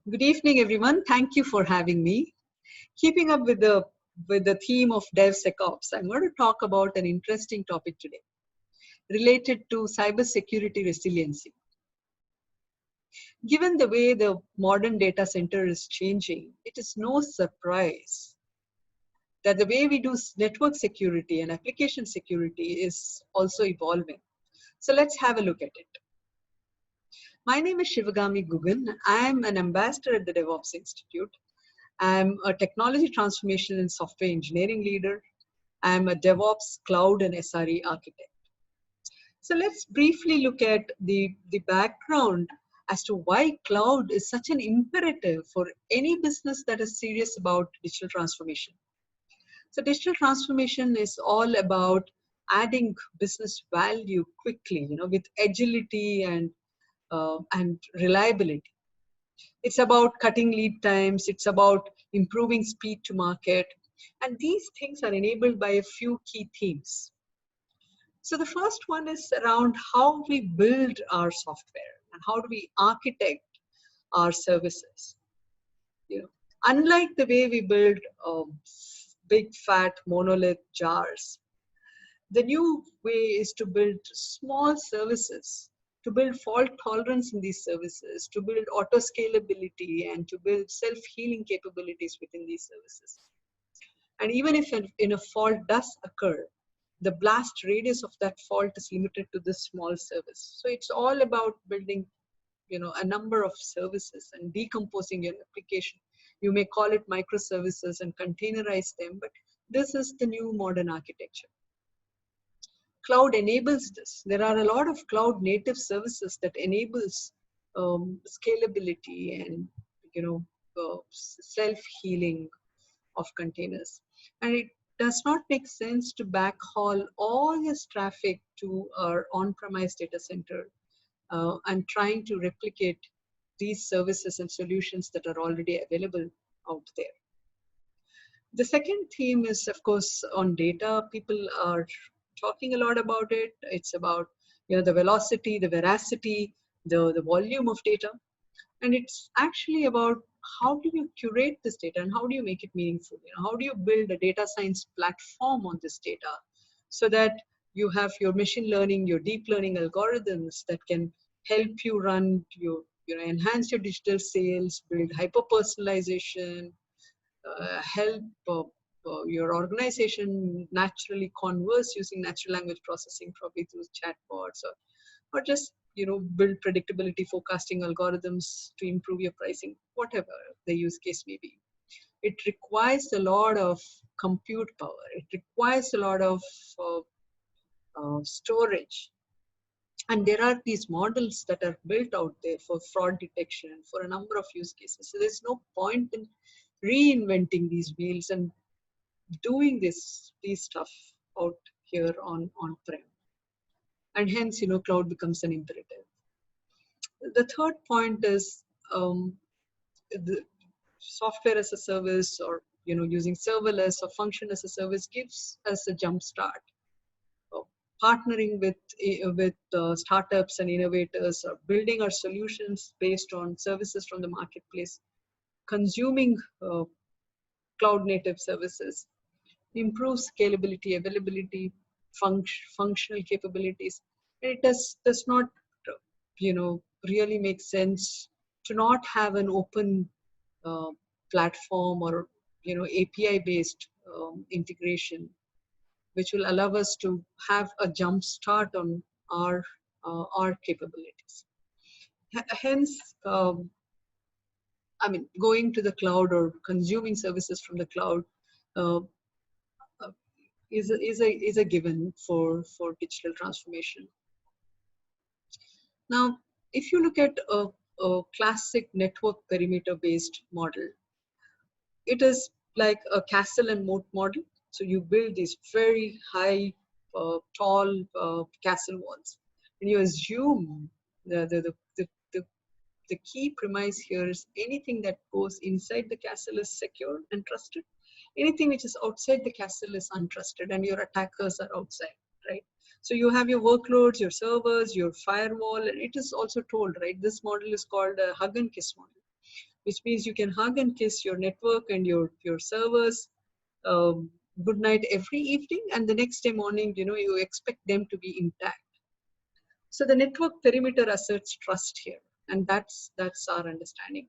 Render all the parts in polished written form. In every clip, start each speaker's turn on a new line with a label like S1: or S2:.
S1: Good evening, everyone. Thank you for having me. Keeping up with the theme of DevSecOps, I'm going to talk about an interesting topic today related to cybersecurity resiliency. Given the way the modern data center is changing, it is no surprise that the way we do network security and application security is also evolving. So let's have a look at it. My name is Shivagami Gugan. I'm an ambassador at the DevOps Institute. I'm a technology transformation and software engineering leader. I'm a DevOps cloud and SRE architect. So let's briefly look at the background as to why cloud is such an imperative for any business that is serious about digital transformation. So digital transformation is all about adding business value quickly, with agility and reliability. It's about cutting lead times. It's about improving speed to market. And these things are enabled by a few key themes. So the first one is around how we build our software and how do we architect our services. Unlike the way we build big fat monolith jars, the new way is to build small services, to build fault tolerance in these services, to build auto scalability, and to build self-healing capabilities within these services. And even if a fault does occur, the blast radius of that fault is limited to this small service. So it's all about building, a number of services and decomposing your application. You may call it microservices and containerize them, but this is the new modern architecture. Cloud enables this. There are a lot of cloud native services that enables scalability and self-healing of containers. And it does not make sense to backhaul all this traffic to our on-premise data center and trying to replicate these services and solutions that are already available out there. The second theme is, of course, on data. People are talking a lot about it. It's about the velocity, the veracity, the volume of data. And it's actually about how do you curate this data and how do you make it meaningful? How do you build a data science platform on this data so that you have your machine learning, your deep learning algorithms that can help you run your, enhance your digital sales, build hyper-personalization, help your organization naturally converse using natural language processing, probably through chatbots, or just build predictability forecasting algorithms to improve your pricing, whatever the use case may be. It requires a lot of compute power. It requires a lot of storage. And there are these models that are built out there for fraud detection, for a number of use cases. So there's no point in reinventing these wheels and doing these stuff out here on-prem. And hence, cloud becomes an imperative. The third point is the software as a service, or using serverless or function as a service gives us a jump start. Partnering with startups and innovators, or building our solutions based on services from the marketplace, consuming cloud native services, improves scalability, availability, functional capabilities. And it does not, really make sense to not have an open platform or, API based integration, which will allow us to have a jump start on our capabilities. Hence, going to the cloud or consuming services from the cloud is a given for digital transformation. Now, if you look at a classic network perimeter based model, it is like a castle and moat model. So you build these very high, tall castle walls, and you assume the key premise here is anything that goes inside the castle is secure and trusted. Anything which is outside the castle is untrusted, and your attackers are outside, right? So you have your workloads, your servers, your firewall, and it is also told, right? This model is called a hug and kiss model. which means you can hug and kiss your network and your servers good night every evening, and the next day morning, you expect them to be intact. So the network perimeter asserts trust here, and that's our understanding.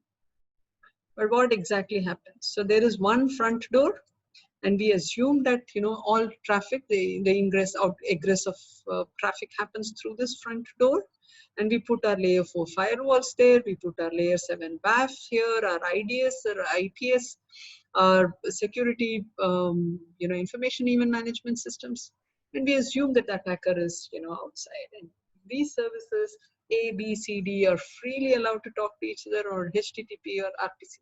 S1: But what exactly happens? So there is one front door, and we assume that all traffic, the ingress out egress of traffic happens through this front door, and we put our layer 4 firewalls there, we put our layer 7 WAF here, our IDS or IPS, our security information event management systems, and we assume that the attacker is outside, and these services A, B, C, D are freely allowed to talk to each other, or HTTP or RPC.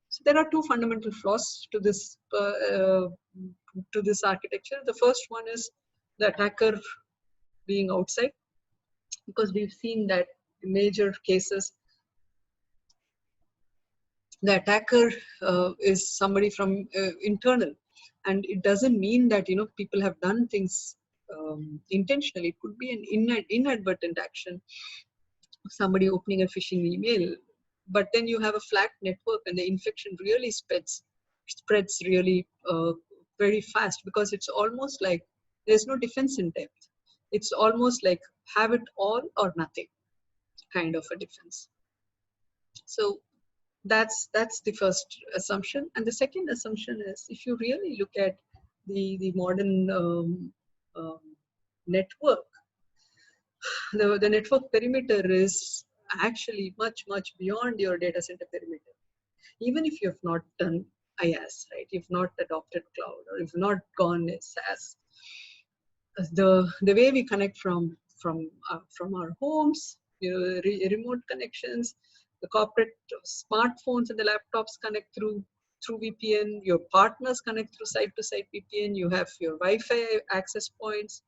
S1: So there are two fundamental flaws to this architecture. The first one is the attacker being outside, because we've seen that in major cases the attacker is somebody from internal, and it doesn't mean that people have done things intentionally. It could be an inadvertent action, somebody opening a phishing email, but then you have a flat network and the infection really spreads really very fast, because it's almost like there's no defense in depth. It's almost like have it all or nothing kind of a defense. So that's the first assumption. And the second assumption is, if you really look at the modern um, network, the network perimeter is actually much beyond your data center perimeter. Even if you have not done IaaS, right? You've not adopted cloud, or you've not gone SaaS. The way we connect from our homes, remote connections, the corporate smartphones and the laptops connect through VPN. Your partners connect through site-to-site VPN. You have your Wi-Fi access points.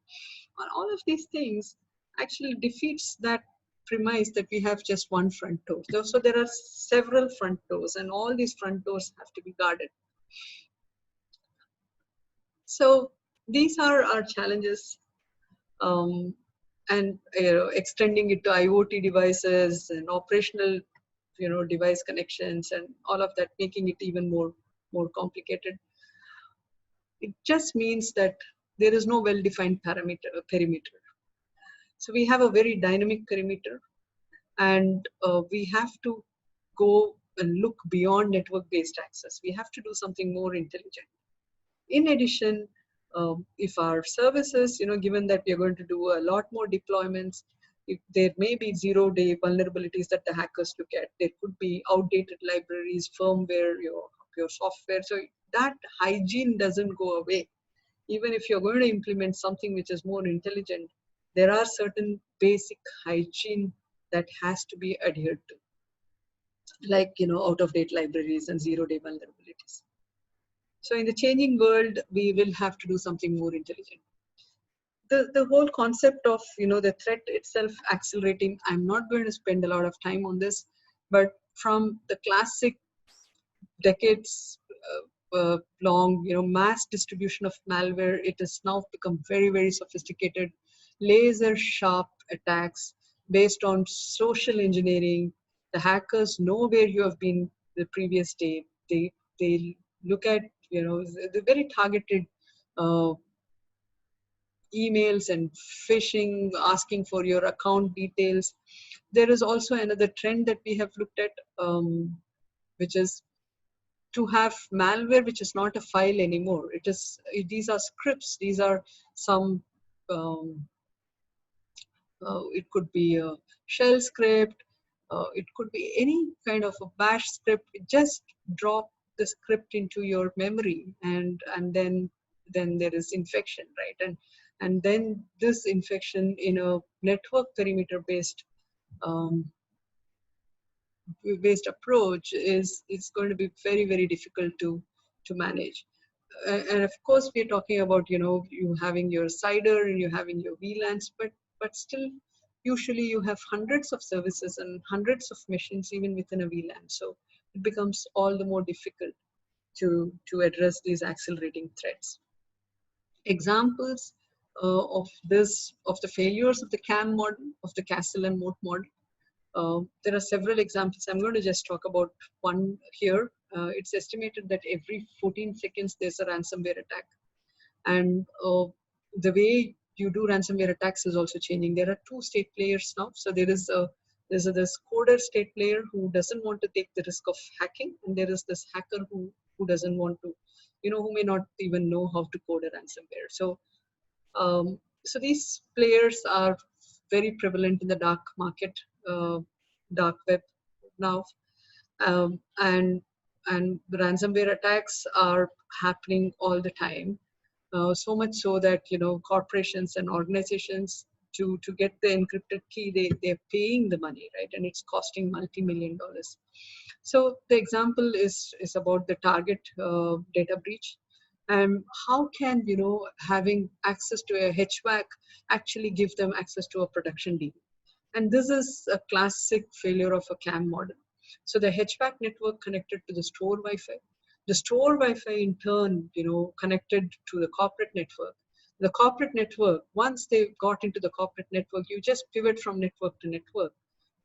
S1: And all of these things actually defeats that premise that we have just one front door. So there are several front doors, and all these front doors have to be guarded. So these are our challenges, and extending it to IoT devices and operational, device connections and all of that, making it even more complicated. It just means that there is no well-defined perimeter. So we have a very dynamic perimeter, and we have to go and look beyond network-based access. We have to do something more intelligent. In addition, if our services, given that we are going to do a lot more deployments, if there may be zero-day vulnerabilities that the hackers look at. There could be outdated libraries, firmware, your software. So that hygiene doesn't go away. Even if you're going to implement something which is more intelligent, there are certain basic hygiene that has to be adhered to, like out-of-date libraries and zero-day vulnerabilities. So in the changing world, we will have to do something more intelligent. The whole concept of the threat itself accelerating, I'm not going to spend a lot of time on this, but from the classic decades long mass distribution of malware, it has now become very sophisticated, laser sharp attacks based on social engineering. The hackers know where you have been the previous day. They look at the very targeted emails and phishing, asking for your account details. There is also another trend that we have looked at, which is to have malware which is not a file anymore. These are scripts. These are some, it could be a shell script. It could be any kind of a bash script. Just drop the script into your memory, and then there is infection, right? And then this infection in a network perimeter based approach is going to be very difficult to manage. And of course, we're talking about you having your CIDR and you having your VLANs, but still, usually you have hundreds of services and hundreds of machines even within a VLAN. So it becomes all the more difficult to address these accelerating threats. Examples of the failures of the CAM model, of the Castle and Moat model. There are several examples. I'm going to just talk about one here. It's estimated that every 14 seconds there's a ransomware attack. And the way you do ransomware attacks is also changing. There are two state players now. So there's this coder state player who doesn't want to take the risk of hacking, and there is this hacker who doesn't want to, who may not even know how to code a ransomware. So these players are very prevalent in the dark market, dark web now, and the ransomware attacks are happening all the time. So much so that corporations and organizations to get the encrypted key, they're paying the money, right? And it's costing multi-million dollars. So the example is about the Target data breach. And how can having access to a HVAC actually give them access to a production DB? And this is a classic failure of a CAM model. So the HVAC network connected to the store Wi-Fi. The store Wi-Fi in turn, connected to the corporate network. The corporate network, once they got into the corporate network, you just pivot from network to network.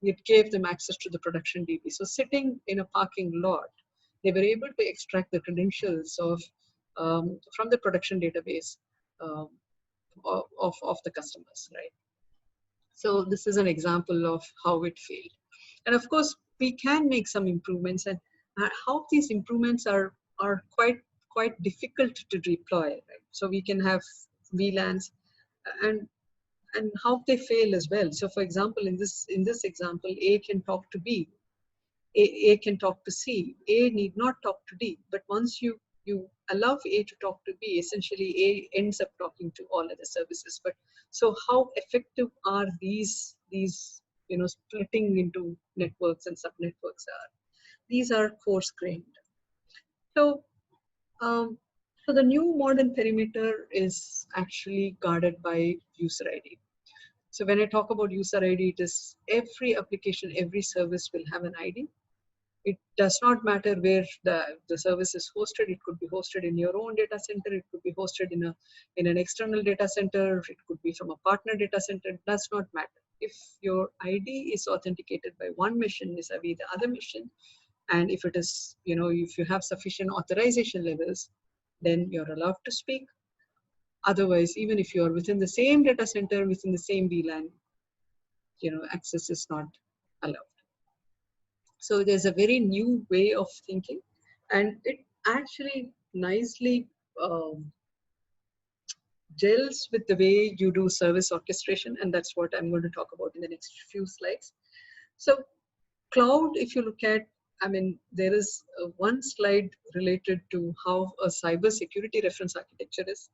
S1: It gave them access to the production DB. So sitting in a parking lot, they were able to extract the credentials from the production database um, of the customers, right? So this is an example of how it failed. And of course, we can make some improvements, and how these improvements are quite difficult to deploy. Right? So we can have VLANs, and how they fail as well. So for example, in this example, A can talk to B, A can talk to C, A need not talk to D. But once you allow A to talk to B, essentially A ends up talking to all other services. But so how effective are these splitting into networks and subnetworks are? These are coarse grained. So um, so the new modern perimeter is actually guarded by user ID. So when I talk about user ID, it is every application, every service will have an ID. It does not matter where the service is hosted. It could be hosted in your own data center. It could be hosted in an external data center. It could be from a partner data center. It does not matter. If your ID is authenticated by one machine vis-a-vis the other machine, and if it is, if you have sufficient authorization levels, then you're allowed to speak. Otherwise, even if you're within the same data center, within the same VLAN, access is not allowed. So there's a very new way of thinking, and it actually nicely gels with the way you do service orchestration, and that's what I'm going to talk about in the next few slides. So cloud, if you look at, there is one slide related to how a cyber security reference architecture is.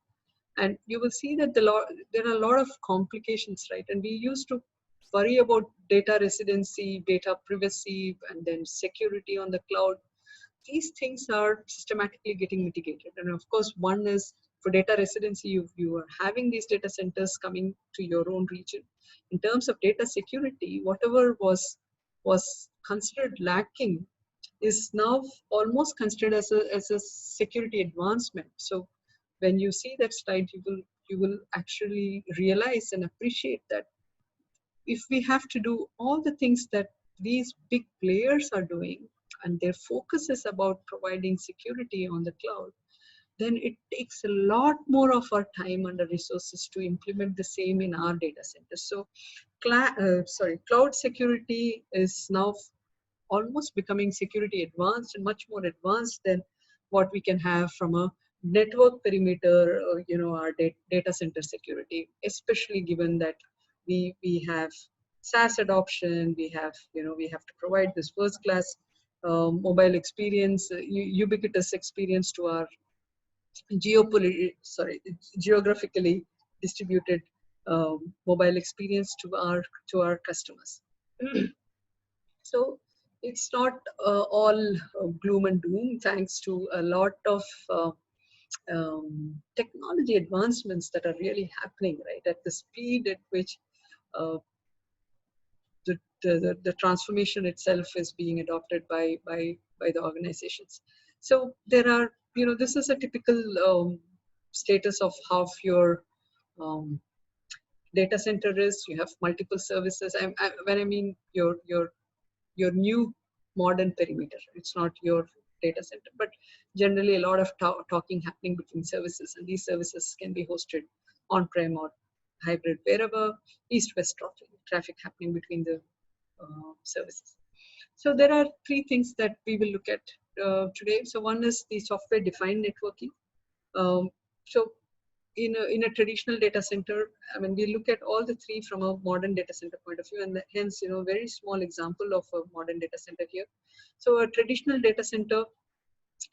S1: And you will see that there are a lot of complications, right? And we used to worry about data residency, data privacy, and then security on the cloud. These things are systematically getting mitigated. And of course, one is for data residency, you are having these data centers coming to your own region. In terms of data security, whatever was considered lacking is now almost considered as a security advancement. So when you see that slide, you will actually realize and appreciate that if we have to do all the things that these big players are doing, and their focus is about providing security on the cloud, then it takes a lot more of our time and the resources to implement the same in our data centers. So cloud security is now almost becoming security advanced and much more advanced than what we can have from a network perimeter or our data center security, especially given that we have SaaS adoption. We have to provide this first class mobile experience, ubiquitous experience to our geographically distributed mobile experience to our customers. So it's not all gloom and doom, thanks to a lot of technology advancements that are really happening, right, at the speed at which uh, the transformation itself is being adopted by the organizations. So there are, this is a typical status of half your um, data center is you have multiple services. When I mean your new modern perimeter, it's not your data center, but generally a lot of talking happening between services, and these services can be hosted on-prem or hybrid, wherever east-west traffic happening between the services. So there are three things that we will look at today. So one is the software-defined networking. So in a traditional data center, I mean, we look at all the three from a modern data center point of view, and hence, very small example of a modern data center here. So a traditional data center,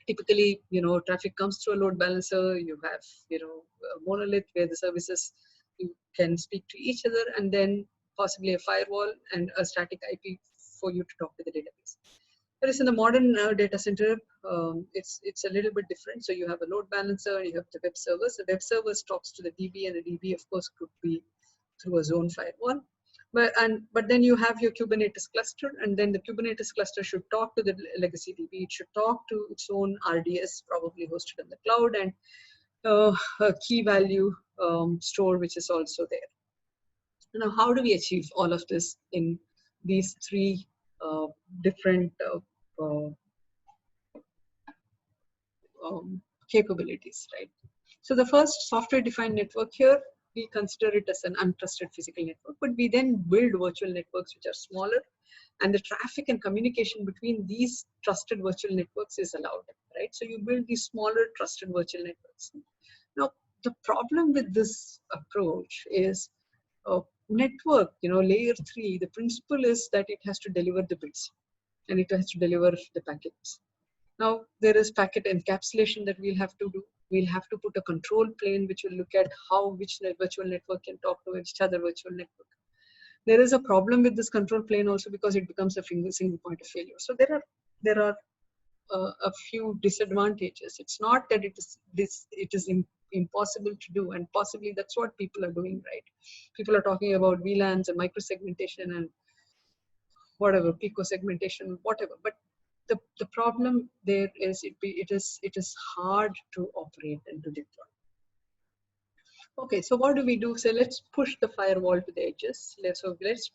S1: typically, traffic comes through a load balancer. You have, a monolith where the services you can speak to each other, and then possibly a firewall and a static IP for you to talk to the database. Whereas in the modern data center, it's a little bit different. So you have a load balancer, you have the web servers. The web servers talks to the DB, and the DB, of course, could be through a zone firewall. But then you have your Kubernetes cluster, and then the Kubernetes cluster should talk to the legacy DB. It should talk to its own RDS, probably hosted in the cloud, and a key value store, which is also there. Now, how do we achieve all of this in these three different capabilities, right? So the first software-defined network here, we consider it as an untrusted physical network, but we then build virtual networks which are smaller, and the traffic and communication between these trusted virtual networks is allowed, right? So you build these smaller trusted virtual networks. Now, the problem with this approach is network, layer 3, the principle is that it has to deliver the bits, and it has to deliver the packets. Now, there is packet encapsulation that we'll have to do. We'll have to put a control plane which will look at how which virtual network can talk to each other virtual network. There is a problem with this control plane also because it becomes a single point of failure. So there are a few disadvantages. It's not that it is impossible to do, and possibly that's what people are doing, right? People are talking about VLANs and microsegmentation and whatever, pico segmentation, whatever. But the problem there is it is hard to operate and to deploy. Okay, so what do we do? So let's push the firewall to the edges. Let's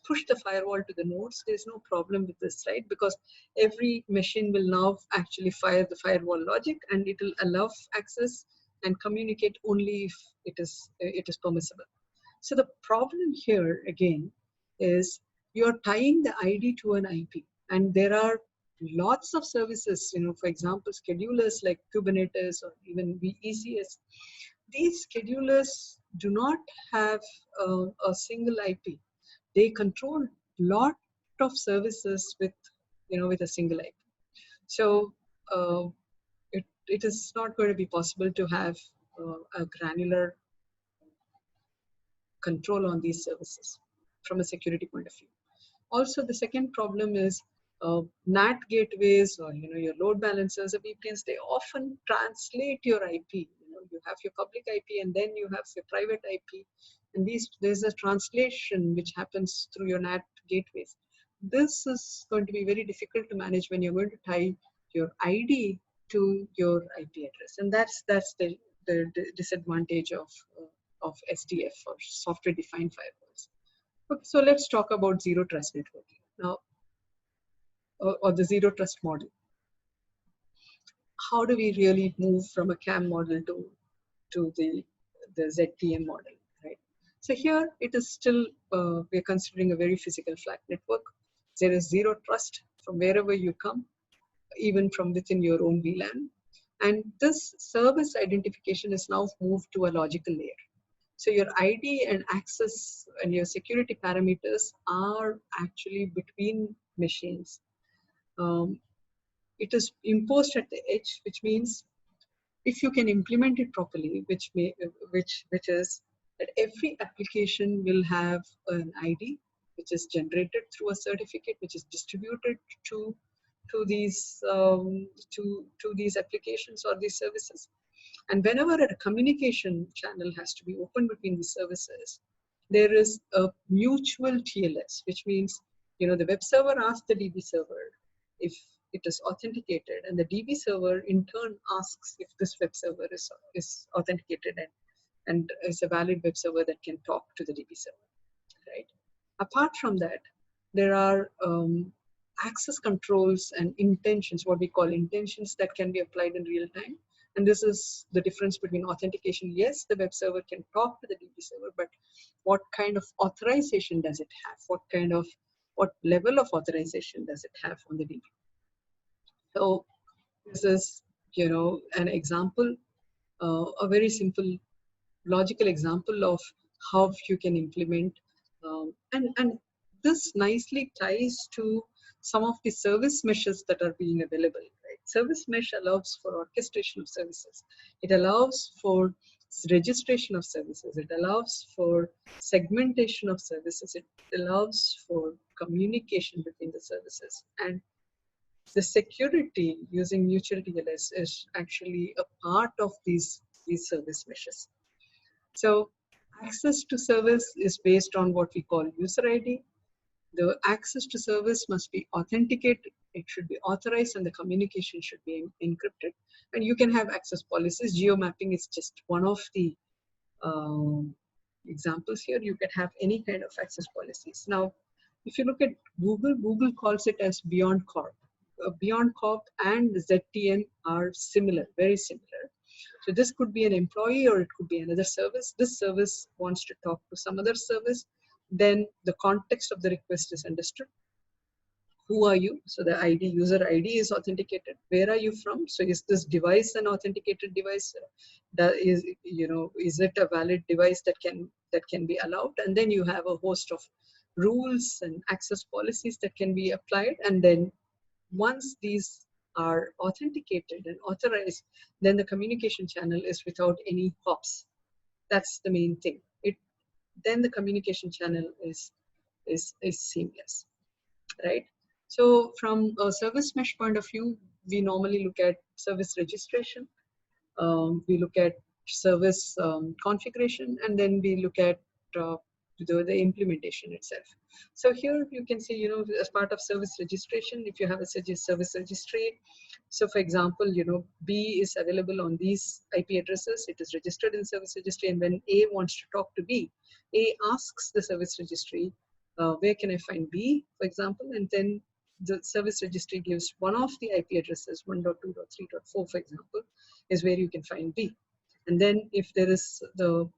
S1: push the firewall to the nodes. There's no problem with this, right? Because every machine will now actually fire the firewall logic, and it will allow access and communicate only if it is permissible. So the problem here again is you're tying the ID to an IP, and there are lots of services, for example, schedulers like Kubernetes or even ECS. These schedulers do not have a single IP. They control lot of services with a single IP. So it is not going to be possible to have a granular control on these services from a security point of view. Also, the second problem is NAT gateways or your load balancers or VPNs. They often translate your IP. You have your public IP, and then you have your private IP, and there's a translation which happens through your NAT gateways. This is going to be very difficult to manage when you're going to tie your ID to your IP address, and that's the disadvantage of SDF or software-defined firewalls. Okay, so let's talk about zero trust networking now, or the zero trust model. How do we really move from a CAM model to the ZTM model, right? So here it is still, we're considering a very physical flat network. There is zero trust from wherever you come, even from within your own VLAN. And this service identification is now moved to a logical layer. So your ID and access and your security parameters are actually between machines. It is imposed at the edge, which means if you can implement it properly, which is that every application will have an ID, which is generated through a certificate, which is distributed to these these applications or these services. And whenever a communication channel has to be opened between the services, there is a mutual TLS, which means the web server asks the DB server if it is authenticated, and the DB server in turn asks if this web server is authenticated, and and is a valid web server that can talk to the DB server, right? Apart from that, there are access controls and intentions, what we call intentions, that can be applied in real time. And this is the difference between authentication. Yes, the web server can talk to the DB server, but what kind of authorization does it have? What level of authorization does it have on the DB? So this is, an example, a very simple logical example of how you can implement, and this nicely ties to some of the service meshes that are being available, right? Service mesh allows for orchestration of services. It allows for registration of services. It allows for segmentation of services. It allows for communication between the services. And the security using mutual TLS is actually a part of these service meshes. So access to service is based on what we call user ID. The access to service must be authenticated, it should be authorized, and the communication should be encrypted. And you can have access policies. Geo-mapping is just one of the examples here. You can have any kind of access policies. Now, if you look at Google, Google calls it as Beyond Corp. Beyond Corp and ZTM are similar, very similar. So this could be an employee or it could be another service. This service wants to talk to some other service. Then the context of the request is understood. Who are you? So the ID, user ID is authenticated. Where are you from? So is this device an authenticated device? Is it a valid device that can be allowed? And then you have a host of rules and access policies that can be applied. And then once these are authenticated and authorized, then the communication channel is without any hops. That's the main thing. Then the communication channel is seamless, right? So from a service mesh point of view, we normally look at service registration, we look at service configuration, and then we look at the implementation itself. So here you can see, as part of service registration, if you have a service registry, so for example, B is available on these IP addresses, it is registered in service registry, and when A wants to talk to B, A asks the service registry, where can I find B, for example, and then the service registry gives one of the IP addresses, 1.2.3.4, for example, is where you can find B. And then if there is the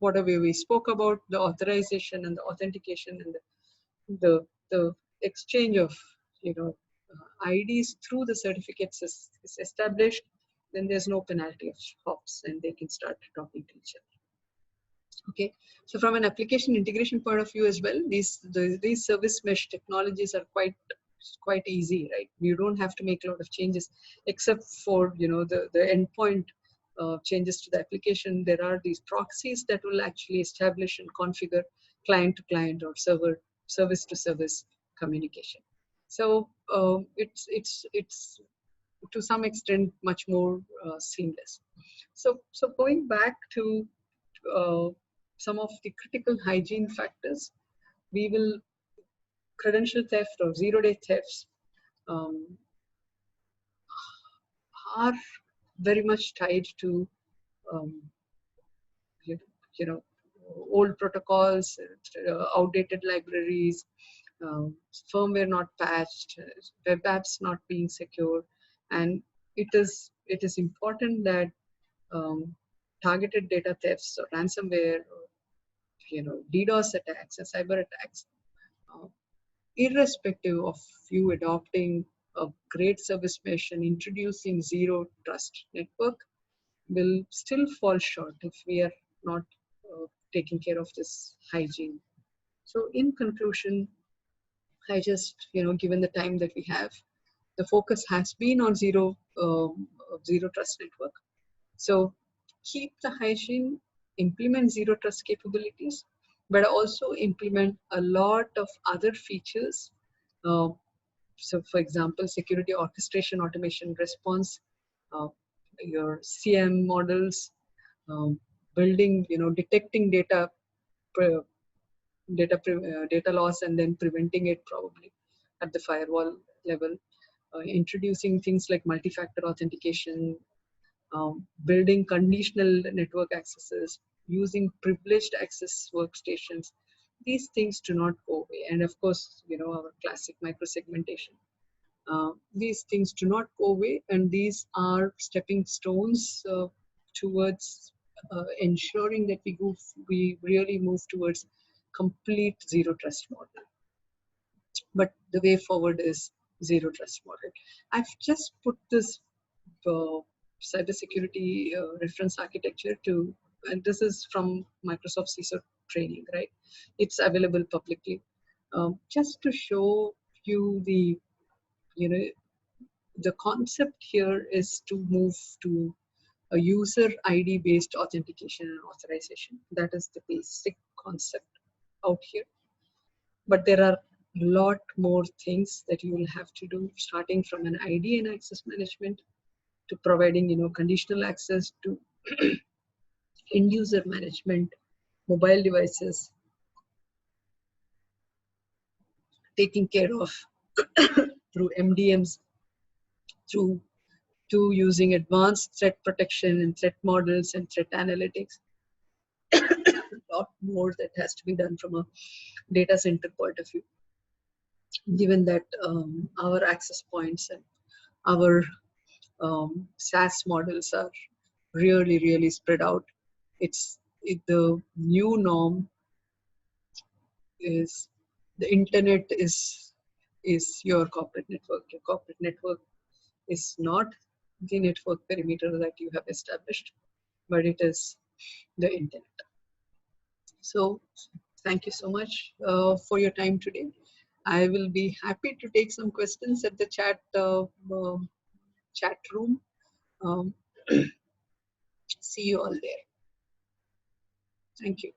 S1: whatever we spoke about, the authorization and the authentication and the exchange of IDs through the certificates is established, then there's no penalty of hops and they can start talking to each other. Okay, so from an application integration point of view as well, these service mesh technologies are quite easy, right? You don't have to make a lot of changes, except for the endpoint changes to the application. There are these proxies that will actually establish and configure client to client or service to service communication. So it's to some extent much more seamless. So going back to some of the critical hygiene factors, we will credential theft or zero-day thefts are very much tied to um, you, you know old protocols, outdated libraries, firmware not patched, web apps not being secure, and it is important that targeted data thefts or ransomware, or, DDoS attacks and cyber attacks, uh, irrespective of you adopting a great service mesh and introducing zero trust network, will still fall short if we are not taking care of this hygiene. So in conclusion, I just, given the time that we have, the focus has been on zero trust network. So keep the hygiene, implement zero trust capabilities, but also implement a lot of other features. Uh, so for example, security orchestration, automation response, uh, your CM models, um, building, detecting data loss and then preventing it probably at the firewall level, introducing things like multi-factor authentication, building conditional network accesses, using privileged access workstations. These things do not go away. And of course, our classic microsegmentation. These things do not go away, and these are stepping stones towards ensuring that we really move towards complete zero trust model. But the way forward is zero trust model. I've just put this uh, cybersecurity reference architecture to, and this is from Microsoft CISO training, right? It's available publicly, just to show you you know, the concept here is to move to a user ID based authentication and authorization. That is the basic concept out here. But there are a lot more things that you will have to do, starting from an ID and access management to providing, conditional access to end user management, mobile devices, taking care of through MDMs, through to using advanced threat protection and threat models and threat analytics. A lot more that has to be done from a data center point of view, given that our access points and our SaaS models are really, really spread out. The new norm is the internet is your corporate network. Your corporate network is not the network perimeter that you have established, but it is the internet. So thank you so much for your time today. I will be happy to take some questions at the chat room. Um, see you all there. Thank you.